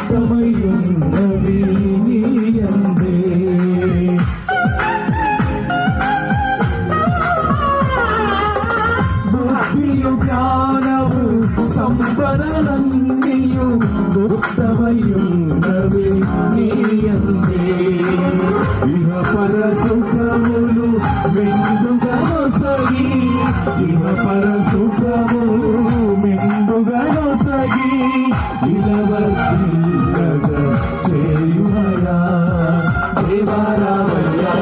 గుప్తమయున్నవి నీయందే బుద్ధియు జ్ఞానము సంపదలన్నీయు గుప్తమయున్నవి నీయందే ఇహ పర సుఖములు మెండుగా నొసగి ఇహ పర సుఖములు మెండుగా నొసగి ఇలవర్తిల్లగా చేయుమయా దేవారావయ్యా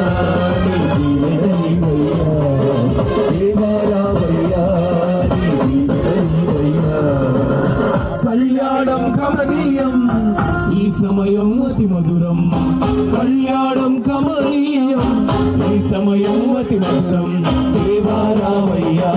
దేవారావయ్యా కళ్యాణం కమనీయం ఈ సమయం అతి మధురం కళ్యాణం కమనీయం ఈ సమయం అతి మధురం దేవారావయ్యా